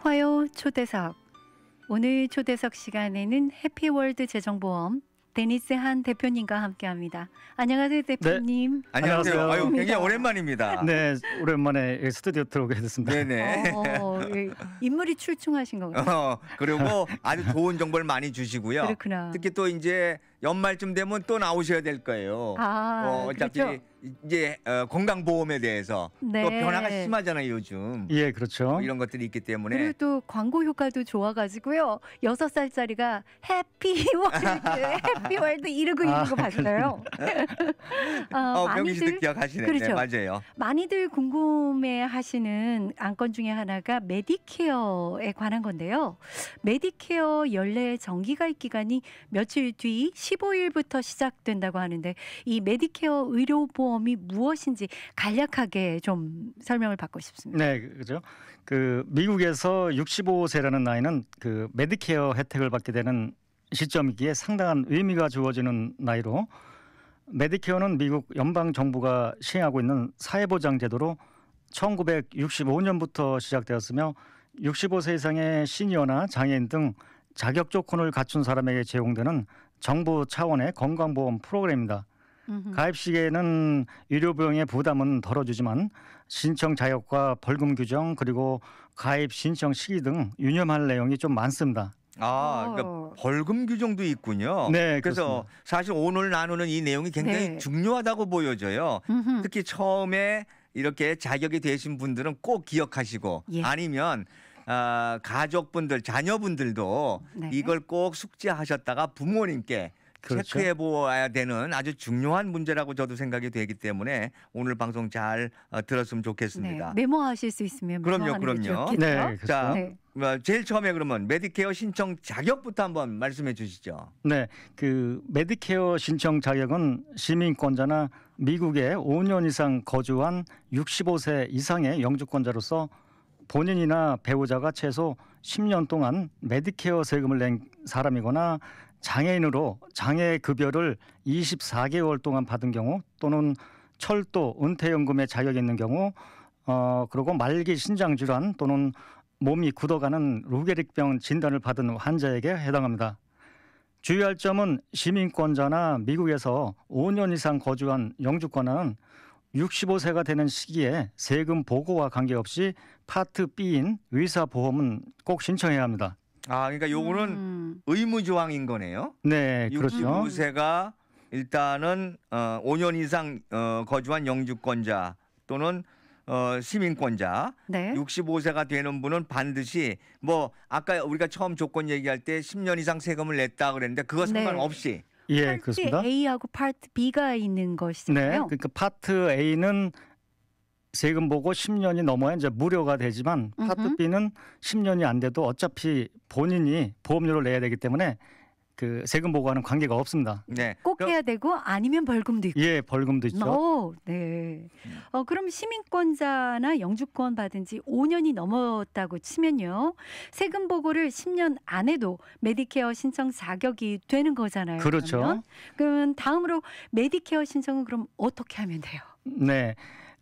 화요 초대석. 오늘 초대석 시간에는 해피월드 재정보험 데니스 한 대표님과 함께합니다. 안녕하세요, 대표님. 네. 안녕하세요. 아유, 굉장히 반갑습니다. 오랜만입니다. 네, 오랜만에 스튜디오 들어오게 됐습니다. 네네. 인물이 출중하신 것 같아요. 그리고 아주 좋은 정보를 많이 주시고요. 그렇구나. 특히 또 이제 연말쯤 되면 또 나오셔야 될 거예요. 어차피 그렇죠. 이제 건강보험에 대해서 네. 또 변화가 심하잖아요, 요즘. 예, 그렇죠. 뭐 이런 것들이 있기 때문에. 그리고 또 광고 효과도 좋아가지고요. 6살짜리가 해피월드, 해피월드 이러고 있는 거 봤어요. 병희 씨도 기억하시네. 그렇죠. 네, 맞아요. 많이들 궁금해하시는 안건 중에 하나가 메디케어에 관한 건데요. 메디케어 연례 정기가입 기간이 며칠 뒤 15일부터 시작된다고 하는데 이 메디케어 의료보험이 무엇인지 간략하게 좀 설명을 받고 싶습니다. 네, 그죠. 미국에서 65세라는 나이는 메디케어 혜택을 받게 되는 시점이기에 상당한 의미가 주어지는 나이로, 메디케어는 미국 연방 정부가 시행하고 있는 사회보장 제도로 1965년부터 시작되었으며 65세 이상의 시니어나 장애인 등 자격 조건을 갖춘 사람에게 제공되는 정부 차원의 건강보험 프로그램입니다. 가입 시기에는 의료비용의 부담은 덜어주지만 신청 자격과 벌금 규정 그리고 가입 신청 시기 등 유념할 내용이 좀 많습니다. 그러니까 벌금 규정도 있군요. 네, 그래서 그렇습니다. 사실 오늘 나누는 이 내용이 굉장히 네. 중요하다고 보여져요. 특히 처음에 이렇게 자격이 되신 분들은 꼭 기억하시고, 예. 아니면 가족분들, 자녀분들도 네. 이걸 꼭 숙지하셨다가 부모님께 그렇죠. 체크해 보아야 되는 아주 중요한 문제라고 저도 생각이 되기 때문에 오늘 방송 잘 들었으면 좋겠습니다. 네, 메모하실 수 있으면 그럼요, 메모하는 게 그럼요. 좋겠죠? 네, 그렇죠. 자, 네. 제일 처음에 그러면 메디케어 신청 자격부터 한번 말씀해 주시죠. 네, 메디케어 신청 자격은 시민권자나 미국에 5년 이상 거주한 65세 이상의 영주권자로서 본인이나 배우자가 최소 10년 동안 메디케어 세금을 낸 사람이거나 장애인으로 장애급여를 24개월 동안 받은 경우, 또는 철도 은퇴연금에 자격이 있는 경우, 그리고 말기 신장질환 또는 몸이 굳어가는 루게릭병 진단을 받은 환자에게 해당합니다. 주의할 점은 시민권자나 미국에서 5년 이상 거주한 영주권자는 65세가 되는 시기에 세금 보고와 관계없이 파트 B인 의사보험은 꼭 신청해야 합니다. 그러니까 요거는 의무 조항인 거네요. 네, 그렇죠. 65세가 일단은 5년 이상 거주한 영주권자 또는 시민권자, 네. 65세가 되는 분은 반드시 아까 우리가 처음 조건 얘기할 때 10년 이상 세금을 냈다 그랬는데 그거 네. 상관없이. 예, 파트 그렇습니다. A하고 파트 B가 있는 네, 것이잖아요. 그러니까 파트 A는 세금 보고 10년이 넘어야 이제 무료가 되지만 파트 B는 10년이 안 돼도 어차피 본인이 보험료를 내야 되기 때문에 세금 보고와는 관계가 없습니다. 네. 꼭 해야 되고 아니면 벌금도 있고. 예, 벌금도 있죠. 네. 그럼 시민권자나 영주권 받은 지 5년이 넘었다고 치면요. 세금 보고를 10년 안 해도 메디케어 신청 자격이 되는 거잖아요. 그렇죠. 그럼 다음으로 메디케어 신청은 그럼 어떻게 하면 돼요? 네.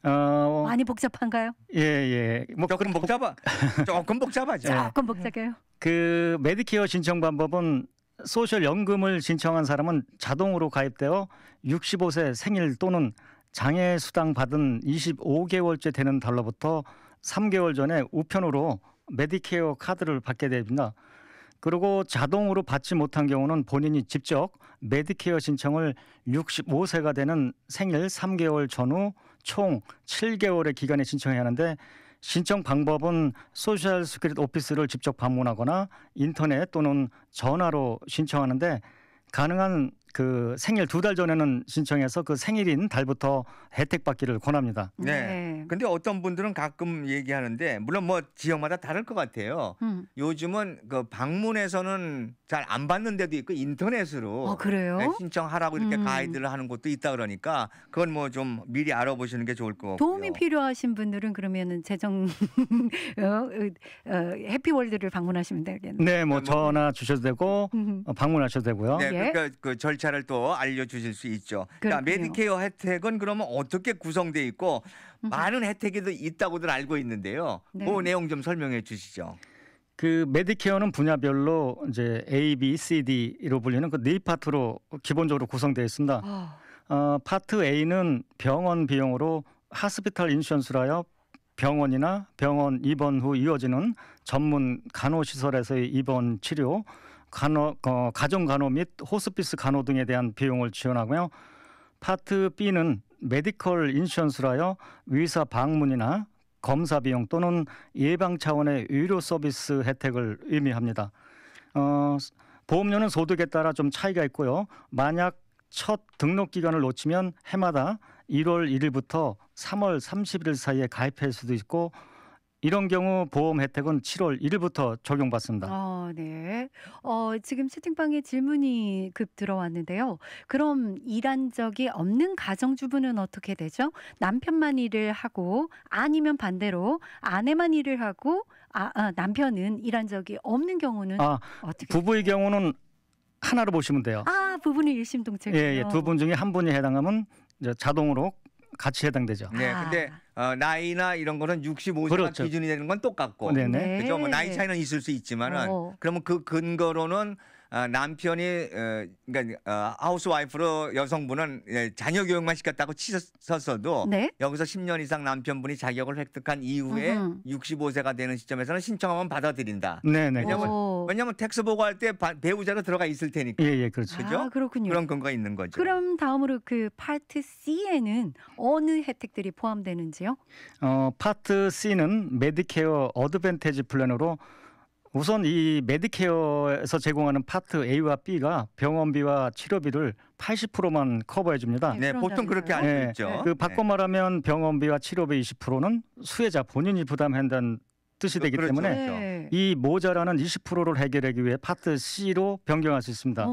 많이 복잡한가요? 예. 조금 복잡하죠. 조금 복잡해요. 메디케어 신청 방법은 소셜 연금을 신청한 사람은 자동으로 가입되어 65세 생일 또는 장애 수당 받은 25개월째 되는 달러부터 3개월 전에 우편으로 메디케어 카드를 받게 됩니다. 그리고 자동으로 받지 못한 경우는 본인이 직접 메디케어 신청을 65세가 되는 생일 3개월 전후 총 7개월의 기간에 신청해야 하는데, 신청 방법은 소셜 시큐리티 오피스를 직접 방문하거나 인터넷 또는 전화로 신청하는데, 가능한 생일 2달 전에는 신청해서 생일인 달부터 혜택 받기를 권합니다. 네. 근데 어떤 분들은 가끔 얘기하는데, 물론 지역마다 다를 것 같아요. 요즘은 방문에서는 잘 안 받는 데도 있고 인터넷으로 그래요? 신청하라고 이렇게 가이드를 하는 곳도 있다 그러니까 그건 좀 미리 알아보시는 게 좋을 것 같고요. 도움이 필요하신 분들은 그러면은 재정 해피월드를 방문하시면 되겠네요. 네, 전화 주셔도 되고 방문하셔도 되고요. 네, 예. 그러니까 그 절차를 또 알려주실 수 있죠. 자, 그렇군요. 메디케어 혜택은 그러면 어떻게 구성돼 있고 많은 혜택이 있다고들 알고 있는데요. 네. 그 내용 좀 설명해 주시죠. 그 메디케어는 분야별로 이제 A, B, C, D로 불리는 그 네 파트로 기본적으로 구성되어 있습니다. 파트 A는 병원 비용으로 하스피탈 인슈런스로 하여 병원이나 병원 입원 후 이어지는 전문 간호시설에서의 입원 치료, 가정 간호 및 호스피스 간호 등에 대한 비용을 지원하고요. 파트 B는 메디컬 인슈런스로 하여 의사 방문이나 검사 비용 또는 예방 차원의 의료 서비스 혜택을 의미합니다. 보험료는 소득에 따라 좀 차이가 있고요. 만약 첫 등록 기간을 놓치면 해마다 1월 1일부터 3월 30일 사이에 가입할 수도 있고 이런 경우 보험 혜택은 7월 1일부터 적용받습니다. 네. 지금 채팅방에 질문이 급 들어왔는데요. 그럼 일한 적이 없는 가정주부는 어떻게 되죠? 남편만 일을 하고 아니면 반대로 아내만 일을 하고 남편은 일한 적이 없는 경우는 어떻게 부부의 되나요? 경우는 하나로 보시면 돼요. 부부는 일심동체군요. 예, 두 분 중에 한 분이 해당하면 이제 자동으로 같이 해당되죠. 네, 근데 나이나 이런 거는 65세가 그렇죠. 기준이 되는 건 똑같고, 네네. 그죠? 뭐 나이 차이는 있을 수 있지만은, 그러면 그 근거로는 남편이 그러니까 하우스와이프로 여성분은 자녀 교육만 시켰다고 치셨어도 네. 여기서 10년 이상 남편분이 자격을 획득한 이후에 65세가 되는 시점에서는 신청하면 받아들인다. 네네. 왜냐하면 텍스 보고할 때 배우자로 들어가 있을 테니까. 예, 그렇죠. 그죠? 그렇군요. 그런 근거가 있는 거죠. 그럼 다음으로 그 파트 C에는 어느 혜택들이 포함되는지요? 파트 C는 메디케어 어드밴티지 플랜으로 우선 이 메디케어에서 제공하는 파트 A와 B가 병원비와 치료비를 80%만 커버해 줍니다. 네, 보통 그렇게 알고 네, 있죠. 그 바꿔 말하면 병원비와 치료비 20%는 수혜자 본인이 부담한다는 뜻이 되기 그렇죠. 때문에 네. 이 모자라는 20%를 해결하기 위해 파트 C로 변경할 수 있습니다.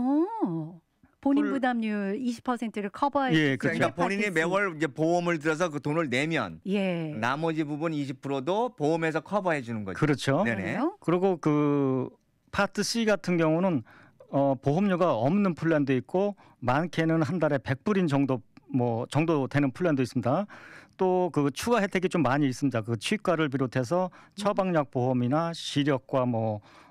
본인 부담률 20%를 커버해 예, 주죠. 그러니까 본인이 매월 이제 보험을 들어서 그 돈을 내면 나머지 부분 20%도 보험에서 커버해 주는 거죠. 그렇죠. 네네. 그리고 그 파트 C 같은 경우는 보험료가 없는 플랜도 있고 많게는 한 달에 100불인 정도 되는 플랜도 있습니다. 또 그 추가 혜택이 좀 많이 있습니다. 그 치과를 비롯해서 처방약 보험이나 시력과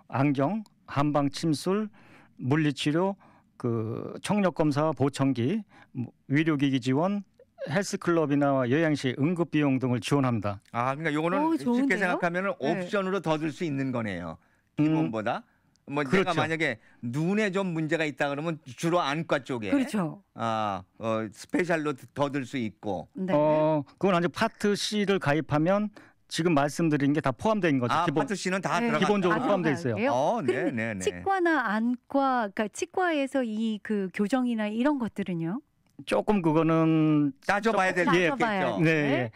안경, 한방 침술, 물리치료, 그 청력 검사와 보청기, 의료기기 지원, 헬스클럽이나 요양시 응급 비용 등을 지원합니다. 그러니까 요거는 쉽게 생각하면은 옵션으로 더 줄 수 있는 거네요. 기본보다. 그렇죠. 내가 만약에 눈에 좀 문제가 있다 그러면 주로 안과 쪽에 그렇죠. 스페셜로 더 들 수 있고. 네. 그건 아직 파트 C를 가입하면 지금 말씀드린 게 다 포함된 거죠. 파트 C는 다 들어가. 기본적으로 포함되어 있어요. 네. 치과나 안과, 그러니까 치과에서 이 그 교정이나 이런 것들은요? 조금 그거는 따져봐야 될 게 있겠죠. 네.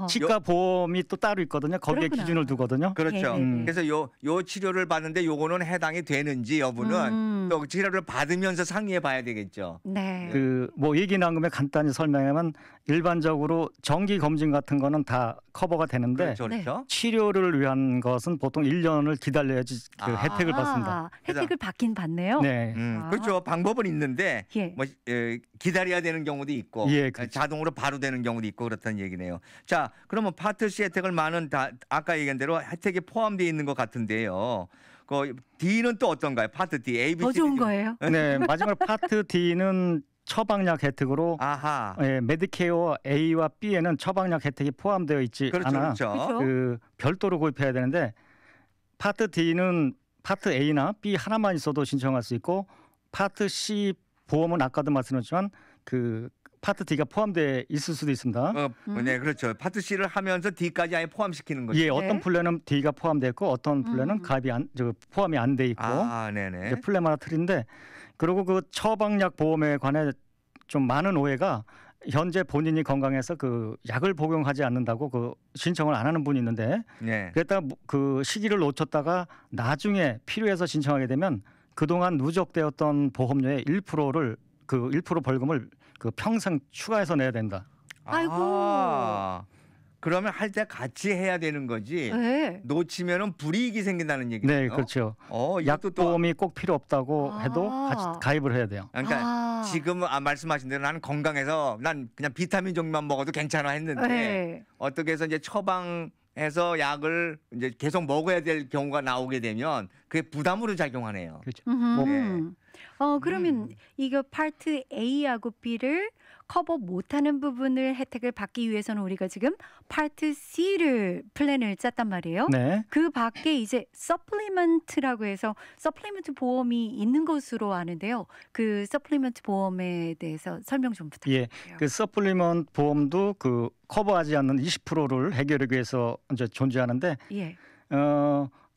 치과 보험이 또 따로 있거든요. 거기에 기준을 두거든요. 그렇죠. 그래서 요 치료를 받는데 요거는 해당이 되는지 여부는 또 치료를 받으면서 상의해 봐야 되겠죠. 네. 얘기 나온 김에 간단히 설명하면 일반적으로 정기 검진 같은 거는 다 커버가 되는데 그렇죠. 치료를 위한 것은 보통 1년을 기다려야지 그 혜택을 받습니다. 혜택을 받긴 받네요. 네. 그렇죠. 방법은 있는데 기다려야 되는 경우도 있고 그렇죠. 자동으로 바로 되는 경우도 있고 그렇다는 얘기네요. 자, 그러면 파트 C 혜택을 많은 아까 얘기한 대로 혜택이 포함되어 있는 것 같은데요. 그 D는 또 어떤가요? 파트 D, A, B, C. 더 좋은 거예요? 네, 마지막 파트 D는 처방약 혜택으로 메디케어 A와 B에는 처방약 혜택이 포함되어 있지 않아 별도로 구입해야 되는데 파트 D는 파트 A나 B 하나만 있어도 신청할 수 있고 파트 C 보험은 아까도 말씀드렸지만 그 파트 D가 포함되어 있을 수도 있습니다. 네, 그렇죠. 파트 C를 하면서 D까지 아예 포함시키는 거죠. 예, 어떤 플랜은 D가 포함되어 있고 어떤 플랜은 포함이 안 돼 있고 네네. 이제 플랜마다 틀린데 그리고 그 처방약 보험에 관해 좀 많은 오해가 현재 본인이 건강해서 그 약을 복용하지 않는다고 그 신청을 안 하는 분이 있는데 그랬다가 그 시기를 놓쳤다가 나중에 필요해서 신청하게 되면 그동안 누적되었던 보험료의 1%를 그 1% 벌금을 그 평생 추가해서 내야 된다. 그러면 할 때 같이 해야 되는 거지. 놓치면은 불이익이 생긴다는 얘기죠. 네, 그렇죠. 약보험이 꼭 필요 없다고 해도 같이 가입을 해야 돼요. 그러니까 지금 말씀하신 대로 나는 건강해서 난 그냥 비타민 종류만 먹어도 괜찮아 했는데 어떻게 해서 이제 처방 해서 약을 이제 계속 먹어야 될 경우가 나오게 되면 그게 부담으로 작용하네요. 그렇죠. 네. 그러면 이거 파트 A하고 B를 커버 못하는 부분을 혜택을 받기 위해서는 우리가 지금 파트 C를 플랜을 짰단 말이에요. 네. 그 밖에 이제 서플리먼트라고 해서 서플리먼트 보험이 있는 것으로 아는데요. 그 서플리먼트 보험에 대해서 설명 좀 부탁드려요. 그 서플리먼트 보험도 그 커버하지 않는 20%를 해결하기 위해서 이제 존재하는데 예.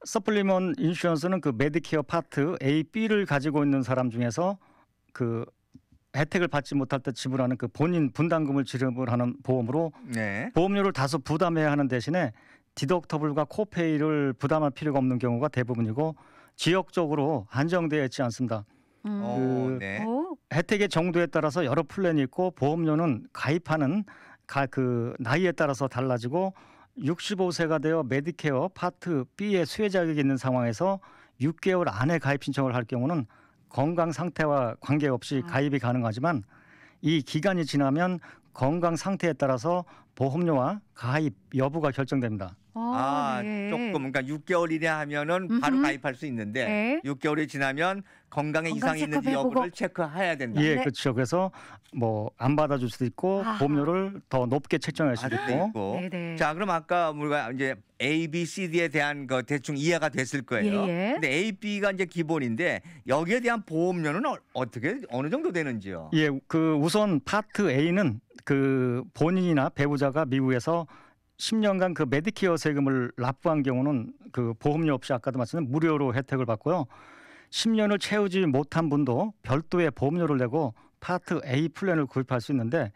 서플리먼트 인슈런스는 그 메디케어 파트 A, B를 가지고 있는 사람 중에서 그 혜택을 받지 못할 때 지불하는 그 본인 분담금을 지급을 하는 보험으로 네. 보험료를 다소 부담해야 하는 대신에 디덕터블과 코페이를 부담할 필요가 없는 경우가 대부분이고 지역적으로 한정되어 있지 않습니다. 네. 혜택의 정도에 따라서 여러 플랜이 있고 보험료는 가입하는 그 나이에 따라서 달라지고 65세가 되어 메디케어 파트 B의 수혜 자격이 있는 상황에서 6개월 안에 가입 신청을 할 경우는 건강 상태와 관계없이 가입이 가능하지만 이 기간이 지나면 건강 상태에 따라서 보험료와 가입 여부가 결정됩니다. 네. 조금 그러니까 6개월 이내 하면은 바로 가입할 수 있는데 네. 6개월이 지나면 건강에 건강 이상이 있는지 체크해보고. 여부를 체크해야 된다. 예, 네. 그렇죠. 그래서 뭐 안 받아줄 수도 있고 아하. 보험료를 더 높게 책정할 수도 수도 있고. 있고. 네네. 자, 그럼 아까 우리가 이제 A, B, C, D에 대한 거 대충 이해가 됐을 거예요. 예. 근데 A, B가 이제 기본인데 여기에 대한 보험료는 어떻게 어느 정도 되는지요? 예, 그 우선 파트 A는 그 본인이나 배우자가 미국에서 10년간 그 메디케어 세금을 납부한 경우는 그 보험료 없이 아까도 말씀드린 무료로 혜택을 받고요. 10년을 채우지 못한 분도 별도의 보험료를 내고 파트 A 플랜을 구입할 수 있는데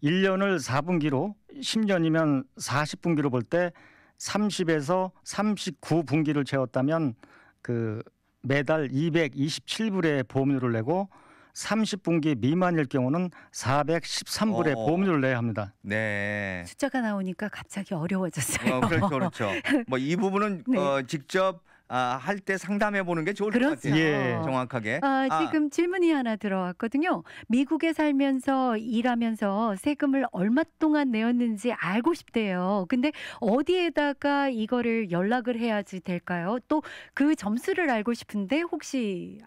1년을 4분기로 10년이면 40분기로 볼 때 30에서 39분기를 채웠다면 그 매달 227불의 보험료를 내고 30분기 미만일 경우는 413불의 보험료를 내야 합니다. 네. 숫자가 나오니까 갑자기 어려워졌어요. 그렇죠, 그렇죠. 뭐 이 부분은 네. 직접 할 때 상담해 보는 게 좋을 것 그렇죠. 같아요. 예. 정확하게. 지금 질문이 하나 들어왔거든요. 미국에 살면서 일하면서 세금을 얼마 동안 내었는지 알고 싶대요. 근데 어디에다가 이거를 연락을 해야지 될까요? 또 그 점수를 알고 싶은데 혹시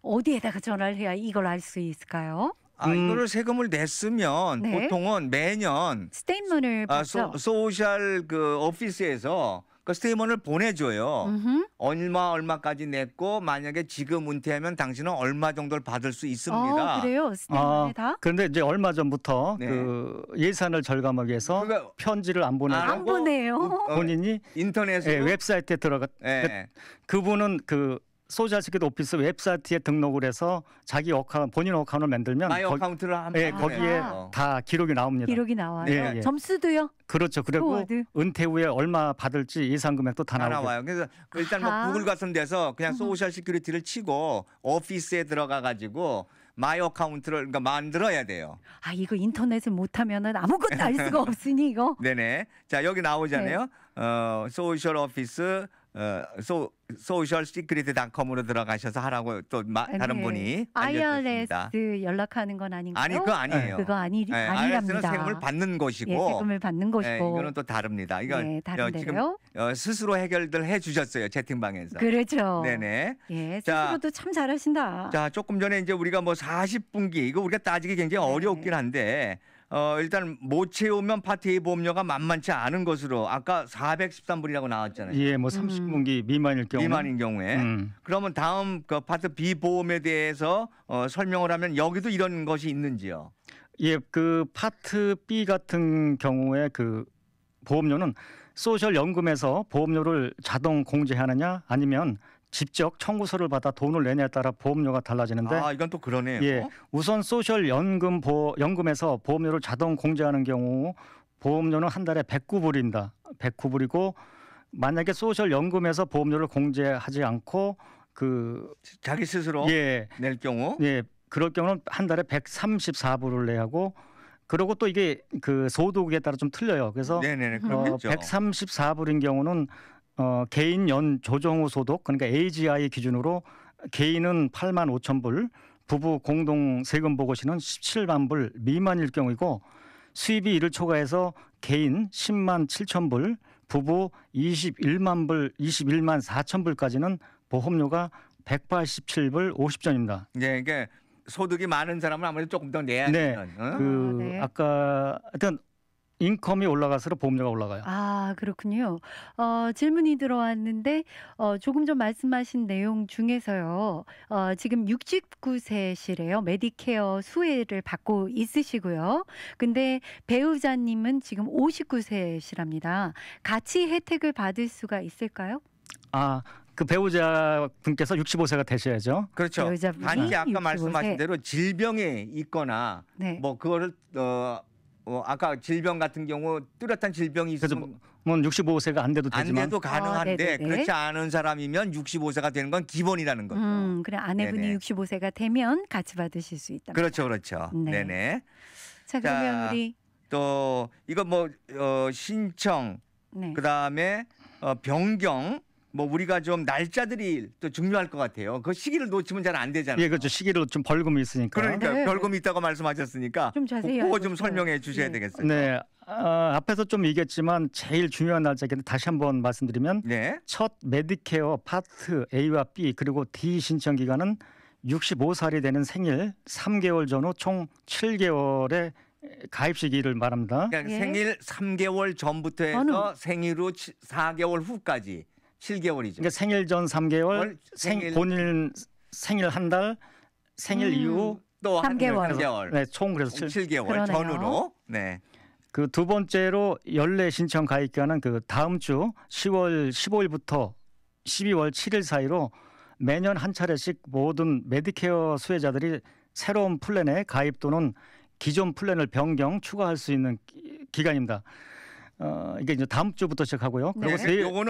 어디에다가 전화를 해야 이걸 알 수 있을까요? 이거를 세금을 냈으면 네. 보통은 매년 스테이트먼을 받죠. 소셜 그 오피스에서 그 스테이트먼을 보내줘요. 음흠. 얼마까지 냈고 만약에 지금 은퇴하면 당신은 얼마 정도를 받을 수 있습니다. 그래요? 스테이트먼에 다? 그런데 이제 얼마 전부터 네. 그 예산을 절감하기 위해서 그거 편지를 안 보내고 안 보내요. 본인이 인터넷으로 웹사이트에 들어가 그분은 그 소셜 시큐리티 오피스 웹사이트에 등록을 해서 자기 본인 어카운트를 만들면 마이 어카운트를 하면 거기에 다 기록이 나옵니다. 기록이 나와요. 예, 예. 점수도요? 그렇죠. 그리고 스코어드. 은퇴 후에 얼마 받을지 예상 금액도 다 다 나오고. 나와요. 그래서 일단 뭐 아하. 구글 같은 데서 그냥 소셜 시큐리티를 치고 오피스에 들어가 가지고 마이 어카운트를 그러니까 만들어야 돼요. 이거 인터넷을 못하면은 아무것도 알 수가 없으니 이거. 네네. 자, 여기 나오잖아요. 소셜 오피스 socialsecurity.com으로 들어가셔서 하라고 또 다른 분이 알려주셨습니다. IRS 연락하는 건 아닌가요? 아니, 그거 아니에요. 그거 IRS는 아니랍니다. 세금을 받는 것이고 예, 세금을 받는 것이고. 이거는 또 다릅니다. 이거 네, 지금 다른데요. 스스로 해결들 해주셨어요, 채팅방에서. 그렇죠. 네네. 예, 자, 스스로도 참 잘하신다. 자, 조금 전에 이제 우리가 뭐 40분기 이거 우리가 따지기 굉장히 어렵긴 한데 일단 못 채우면 파트 A 보험료가 만만치 않은 것으로 아까 413불이라고 나왔잖아요. 예, 뭐 30분기 미만일 경우 미만인 경우에. 그러면 다음 그 파트 B 보험에 대해서 설명을 하면 여기도 이런 것이 있는지요? 예, 그 파트 B 같은 경우에 그 보험료는 소셜 연금에서 보험료를 자동 공제하느냐 아니면 직접 청구서를 받아 돈을 내냐에 따라 보험료가 달라지는데 이건 또 그러네요. 예, 우선 소셜 연금에서 보험료를 자동 공제하는 경우 보험료는 한 달에 109불입니다. 109불이고 만약에 소셜 연금에서 보험료를 공제하지 않고 그 자기 스스로 낼 경우 그럴 경우는 한 달에 134불을 내야 하고 그리고 또 이게 그 소득에 따라 좀 틀려요. 그래서 네네네, 그렇겠죠. 134불인 경우는 개인 연 조정 후 소득 그러니까 AGI 기준으로 개인은 85,000불, 부부 공동 세금 보고시는 17만 불 미만일 경우이고 수입이 이를 초과해서 개인 10만 7천 불, 부부 21만 4천 불까지는 보험료가 187불 50전입니다. 네, 이게 소득이 많은 사람은 아무래도 조금 더 내야 되는. 네. 아까 하여튼 인컴이 올라갈수록 보험료가 올라가요. 아, 그렇군요. 질문이 들어왔는데 조금 전 말씀하신 내용 중에서요. 지금 69세시래요. 메디케어 수혜를 받고 있으시고요. 근데 배우자님은 지금 59세시랍니다. 같이 혜택을 받을 수가 있을까요? 그 배우자 분께서 65세가 되셔야죠. 그렇죠. 배우자분이 단지 아까 65세. 말씀하신 대로 질병이 있거나 네. 뭐 그거를 아까 질병 같은 경우 뚜렷한 질병이 그래서 있으면 뭐 65세가 안 돼도 안 되지만 돼도 가능한데 네네네. 그렇지 않은 사람이면 65세가 되는 건 기본이라는 거죠. 그래 아내분이 네네. 65세가 되면 같이 받으실 수 있다. 그렇죠, 그렇죠. 네. 네네. 자, 그러면 자, 우리 또 이거 뭐 신청 네. 그다음에 변경 뭐 우리가 좀 날짜들이 또 중요할 것 같아요. 그 시기를 놓치면 잘 안 되잖아요. 예, 그렇죠. 시기로 좀 벌금이 있으니까. 그러니까 네. 벌금이 있다고 말씀하셨으니까 좀 자세히 그거 좀 알려주세요. 설명해 주셔야 네. 되겠어요. 네. 앞에서 좀 얘기했지만 제일 중요한 날짜인데 다시 한번 말씀드리면 네. 첫 메디케어 파트 A와 B 그리고 D 신청 기간은 65살이 되는 생일 3개월 전후 총 7개월의 가입 시기를 말합니다. 그러니까 예. 생일 3개월 전부터 해서 전후. 생일 후 4개월 후까지 7개월이죠. 그러니까 생일 전 3개월, 생일- 본인 생일 한 달, 생일 이후 또 3개월. 3개월. 네, 총 그래서 7개월 그러네요. 전후로. 네. 그 두 번째로 연례 신청 가입 기간은 그 다음 주 10월 15일부터 12월 7일 사이로 매년 한 차례씩 모든 메디케어 수혜자들이 새로운 플랜에 가입 또는 기존 플랜을 변경 추가할 수 있는 기간입니다. 이게 이제 다음 주부터 시작하고요. 네. 그리고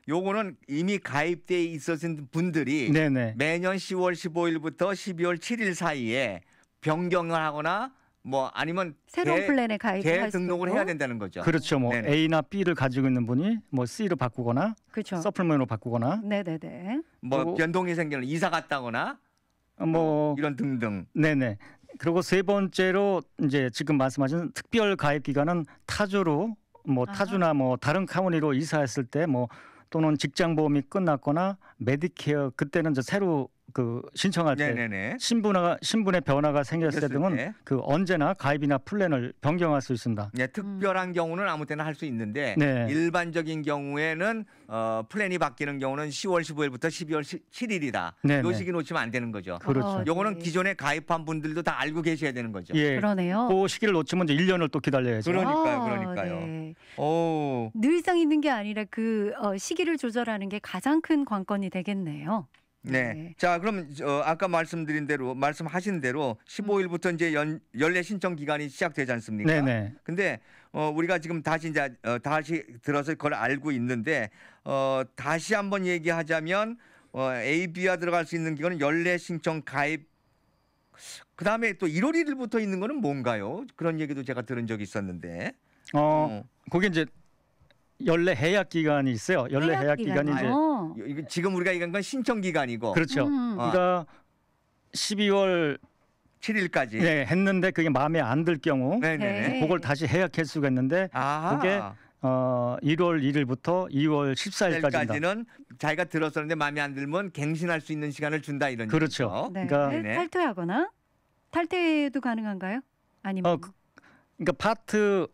요거는 이미 가입돼 있었던 분들이 네네. 매년 10월 15일부터 12월 7일 사이에 변경을 하거나 뭐 아니면 새로운 플랜에 가입할 수 등록을 있고. 해야 된다는 거죠. 그렇죠. 뭐 네네. A나 B를 가지고 있는 분이 뭐 C로 바꾸거나 그렇죠. 서플먼으로 바꾸거나 네네네. 뭐 그리고- 변동이 생기는 이사 갔다거나 뭐 이런 등등. 네네. 그리고 세 번째로 이제 지금 말씀하신 특별 가입 기간은 타주로 뭐 아하. 타주나 뭐 다른 카운티로 이사했을 때 뭐 또는 직장 보험이 끝났거나 메디케어 그때는 이제 새로 그 신청할 때 네네네. 신분의 변화가 생겼을 때 생겼을 등은 때. 그 언제나 가입이나 플랜을 변경할 수 있습니다. 네, 특별한 경우는 아무 때나 할 수 있는데 네. 일반적인 경우에는 플랜이 바뀌는 경우는 10월 15일부터 12월 7일이다. 네네. 요 시기 놓치면 안 되는 거죠. 그렇죠. 요거는 네. 기존에 가입한 분들도 다 알고 계셔야 되는 거죠. 예. 그러네요. 그 시기를 놓치면 이제 1년을 또 기다려야죠. 그러니까요. 네. 오. 늘상 있는 게 아니라 그 시기를 조절하는 게 가장 큰 관건이 되겠네요. 네. 자, 그럼 아까 말씀하신 대로 15일부터 이제 연례 신청 기간이 시작되지 않습니까? 네네. 근데 우리가 지금 다시 들어서 그걸 알고 있는데 다시 한번 얘기하자면 A, B가 들어갈 수 있는 기간은 연례 신청 가입 그다음에 또 1월 1일부터 있는 거는 뭔가요? 그런 얘기도 제가 들은 적이 있었는데. 그게 이제 연례 해약 기간이 있어요. 연례 해약 기간이 이제 이거 지금 우리가 얘기한 건 신청 기간이고 그렇죠. 그러니까 12월 7일까지. 네, 했는데 그게 마음에 안 들 경우 네네. 네. 그걸 다시 해약할 수가 있는데 아. 그게 1월 1일부터 2월 14일까지입니다. 까지는 자기가 들었었는데 마음에 안 들면 갱신할 수 있는 시간을 준다 이런 그렇죠. 얘기죠. 네. 그러니까- 네네. 탈퇴하거나 탈퇴도 가능한가요? 아니면 그러니까 파트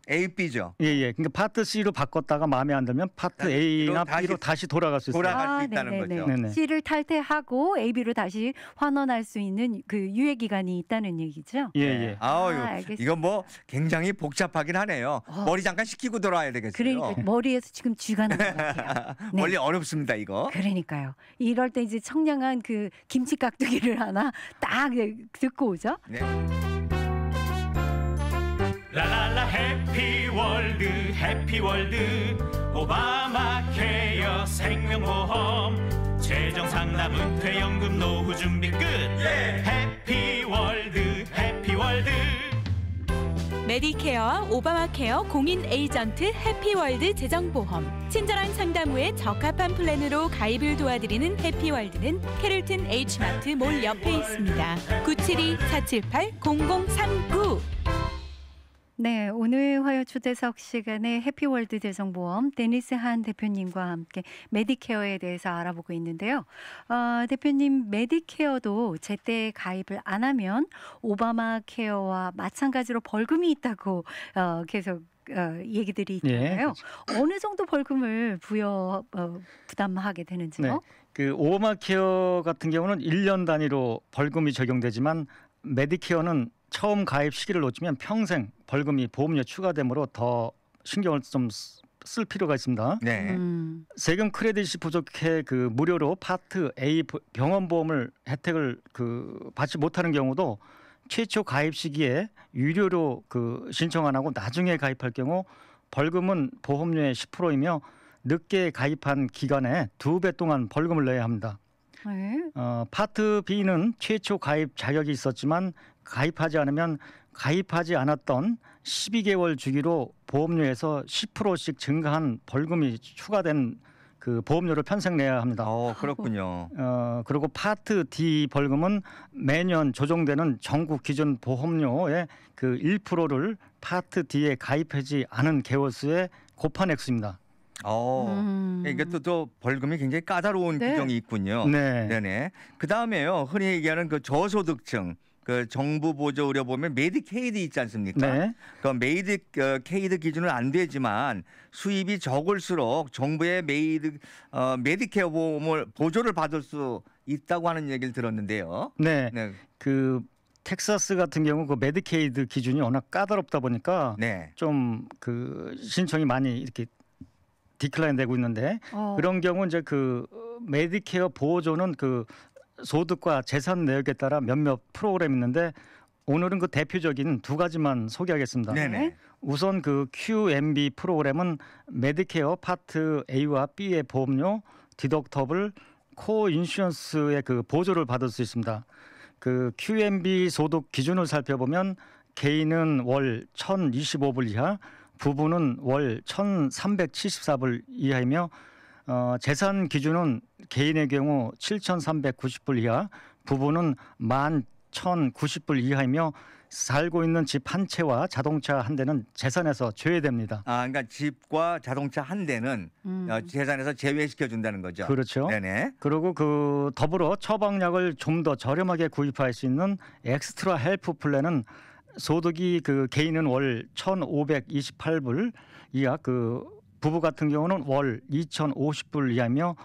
A, B죠. 예. 그러니까 파트 C로 바꿨다가 마음에 안 들면 파트 A나 B로 다시 돌아갈 수 있어요. 돌아갈 수 있다는 거죠. 네네. C를 탈퇴하고 AB로 다시 환원할 수 있는 그 유예 기간이 있다는 얘기죠. 예. 아유, 알겠습니다. 이거 뭐 굉장히 복잡하긴 하네요. 머리 잠깐 식히고 돌아와야 되겠어요. 그러니까 머리에서 지금 쥐가 나는 것 같아요. 네. 원래 어렵습니다, 이거. 그러니까요. 이럴 때 이제 청량한 그 김치 깍두기를 하나 딱 듣고 오죠. 네. 라라라 해피월드 해피월드 오바마 케어 생명보험 재정상담 은퇴연금 노후준비 끝 해피월드 해피월드 메디케어와 오바마케어 공인 에이전트 해피월드 재정보험 친절한 상담 후에 적합한 플랜으로 가입을 도와드리는 해피월드는 캐롤튼 H마트 몰 옆에 있습니다. 972-478-0039 네, 오늘 화요 초대석 시간에 해피월드 재정보험 데니스 한 대표님과 함께 메디케어에 대해서 알아보고 있는데요. 대표님, 메디케어도 제때 가입을 안 하면 오바마 케어와 마찬가지로 벌금이 있다고 계속 얘기들이 예, 있잖아요. 그렇죠. 어느 정도 벌금을 부담하게 되는지요? 네. 그 오바마 케어 같은 경우는 1년 단위로 벌금이 적용되지만 메디케어는 처음 가입 시기를 놓치면 평생 벌금이 보험료에 추가되므로 더 신경을 좀 쓸 필요가 있습니다. 네. 세금 크레딧이 부족해 그 무료로 파트 A 병원 보험을 혜택을 받지 못하는 경우도 최초 가입 시기에 유료로 신청 안 하고 나중에 가입할 경우 벌금은 보험료의 10%이며 늦게 가입한 기간에 2배 동안 벌금을 내야 합니다. 네. 파트 B는 최초 가입 자격이 있었지만 가입하지 않으면 가입하지 않았던 12개월 주기로 보험료에서 10%씩 증가한 벌금이 추가된 그 보험료를 평생 내야 합니다. 그렇군요. 그리고 파트 D 벌금은 매년 조정되는 전국 기준 보험료의 그 1%를 파트 D에 가입하지 않은 개월 수의 곱한 액수입니다. 이게 또 벌금이 굉장히 까다로운 네. 규정이 있군요. 네. 네네. 그 다음에요. 흔히 얘기하는 그 저소득층 그 정부 보조 의료 보면 메디케이드 있지 않습니까? 네. 그 메디케이드 기준은 안 되지만 수입이 적을수록 정부의 메디케어 보험을 보조를 받을 수 있다고 하는 얘기를 들었는데요. 네. 네. 그 텍사스 같은 경우 그 메디케이드 기준이 워낙 까다롭다 보니까 네. 좀 신청이 많이 이렇게 디클라인 되고 있는데 그런 경우 이제 메디케어 보조는 소득과 재산 내역에 따라 몇몇 프로그램이 있는데 오늘은 대표적인 두 가지만 소개하겠습니다. 네네. 우선 QMB 프로그램은 메디케어 파트 A와 B의 보험료, 디덕터블, 코인슈런스의 보조를 받을 수 있습니다. QMB 소득 기준을 살펴보면 개인은 월 1,025불 이하, 부부는 월 1,374불 이하이며 재산 기준은 개인의 경우 7,390불 이하, 부부는 11,090불 이하이며 살고 있는 집 한 채와 자동차 한 대는 재산에서 제외됩니다. 그러니까 집과 자동차 한 대는 재산에서 제외시켜 준다는 거죠. 그렇죠. 네네. 그리고 더불어 처방약을 좀 더 저렴하게 구입할 수 있는 엑스트라 헬프 플랜은 소득이 개인은 월 1,528불 이하, 부부 같은 경우는 월 2,050불 이하며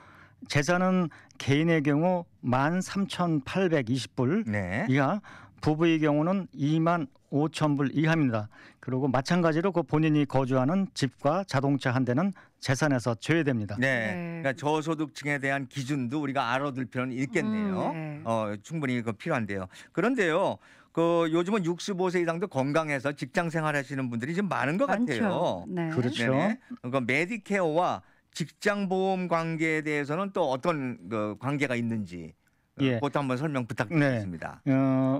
재산은 개인의 경우 13,820불 네. 이하, 부부의 경우는 25,000불 이하입니다. 그리고 마찬가지로 본인이 거주하는 집과 자동차 한 대는 재산에서 제외됩니다. 네. 그러니까 저소득층에 대한 기준도 우리가 알아둘 필요는 있겠네요. 네. 충분히 필요한데요. 그런데요. 요즘은 65세 이상도 건강해서 직장 생활하시는 분들이 좀 많은 것 같아요. 네. 그렇죠. 네네. 그러니까 메디케어와 직장 보험 관계에 대해서는 또 어떤 관계가 있는지 그것도 한번 설명 부탁드리겠습니다.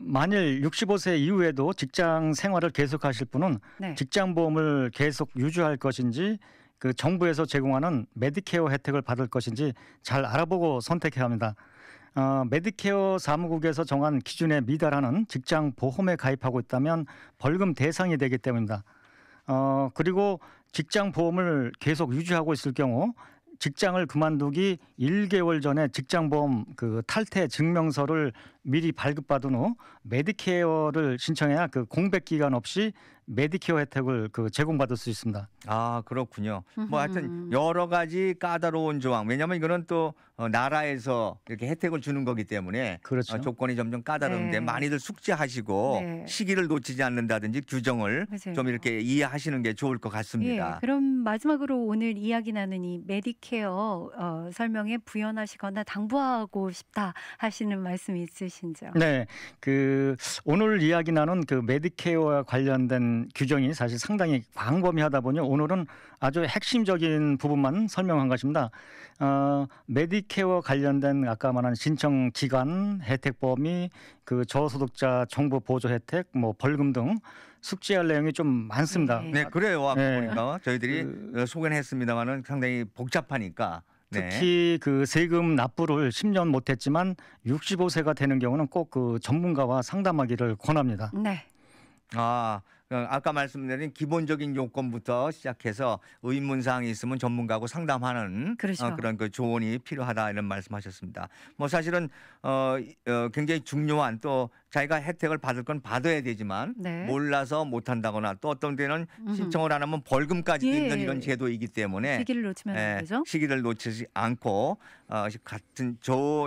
만일 65세 이후에도 직장 생활을 계속하실 분은 네. 직장 보험을 계속 유지할 것인지 정부에서 제공하는 메디케어 혜택을 받을 것인지 잘 알아보고 선택해야 합니다. 메디케어 사무국에서 정한 기준에 미달하는 직장 보험에 가입하고 있다면 벌금 대상이 되기 때문입니다. 그리고 직장 보험을 계속 유지하고 있을 경우 직장을 그만두기 1개월 전에 직장보험 탈퇴 증명서를 미리 발급받은 후 메디케어를 신청해야 공백 기간 없이 메디케어 혜택을 제공받을 수 있습니다. 그렇군요. 하여튼 여러 가지 까다로운 조항. 왜냐하면 이거는 또 나라에서 이렇게 혜택을 주는 거기 때문에 그렇죠. 조건이 점점 까다로운데 네. 많이들 숙지하시고 네. 시기를 놓치지 않는다든지 규정을 맞아요. 좀 이렇게 이해하시는 게 좋을 것 같습니다. 예, 그럼 마지막으로 오늘 이야기 나눈 이 메디케어 설명에 부연하시거나 당부하고 싶다 하시는 말씀 있으신지요? 네, 오늘 이야기 나눈 메디케어와 관련된 규정이 사실 상당히 광범위하다 보니 오늘은 아주 핵심적인 부분만 설명한 것입니다. 메디케어 관련된 아까 말한 신청 기간, 혜택 범위, 저소득자 정부 보조 혜택, 벌금 등 숙지할 내용이 좀 많습니다. 네, 그래요. 아까 네. 보니까 저희들이 소개는 했습니다만은 상당히 복잡하니까. 네. 특히 세금 납부를 10년 못했지만 65세가 되는 경우는 꼭 전문가와 상담하기를 권합니다. 네. 아까 말씀드린 기본적인 요건부터 시작해서 의문사항이 있으면 전문가하고 상담하는 그렇죠. 그런 그 조언이 필요하다 이런 말씀하셨습니다. 뭐 사실은 굉장히 중요한 또 자기가 혜택을 받을 건 받아야 되지만 네. 몰라서 못한다거나 또 어떤 데는 신청을 안 하면 벌금까지도 예. 있는 이런 제도이기 때문에 시기를 놓치면 안 되죠. 시기를 놓치지 않고 같은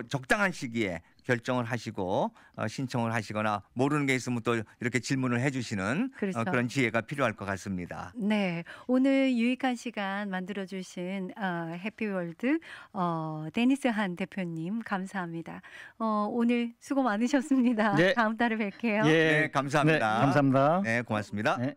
적당한 시기에 결정을 하시고 신청을 하시거나 모르는 게 있으면 또 이렇게 질문을 해주시는 그렇죠. 그런 지혜가 필요할 것 같습니다. 네, 오늘 유익한 시간 만들어주신 해피월드 데니스 한 대표님 감사합니다. 오늘 수고 많으셨습니다. 네. 다음 달에 뵐게요. 예. 네, 감사합니다. 네, 감사합니다. 네, 고맙습니다. 네.